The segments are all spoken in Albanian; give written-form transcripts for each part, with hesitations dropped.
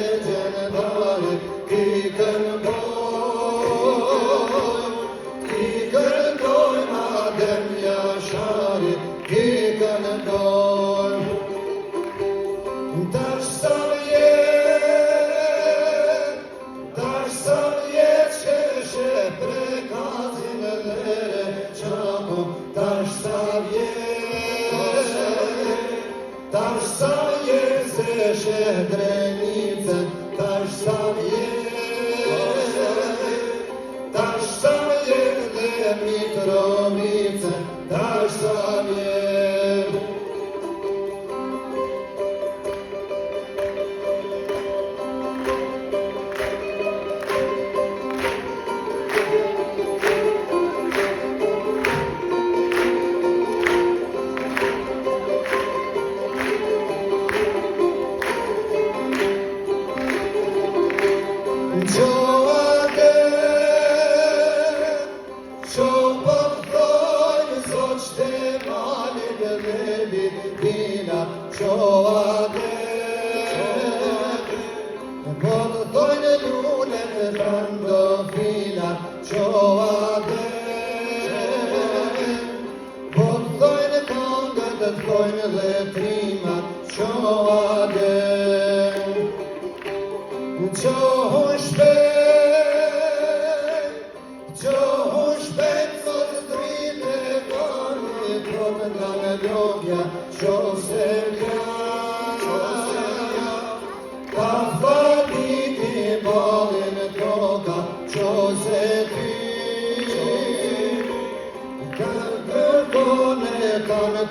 legjendare, ti këndoj Adem Jashari, ti këndoj. Tash sa vjet sheshe prekazin dhe qapon, tash sa vjet zeshe drenicën, tash sa vjet dhe Mitrovicën, tash sa vjet.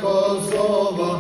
Kosova,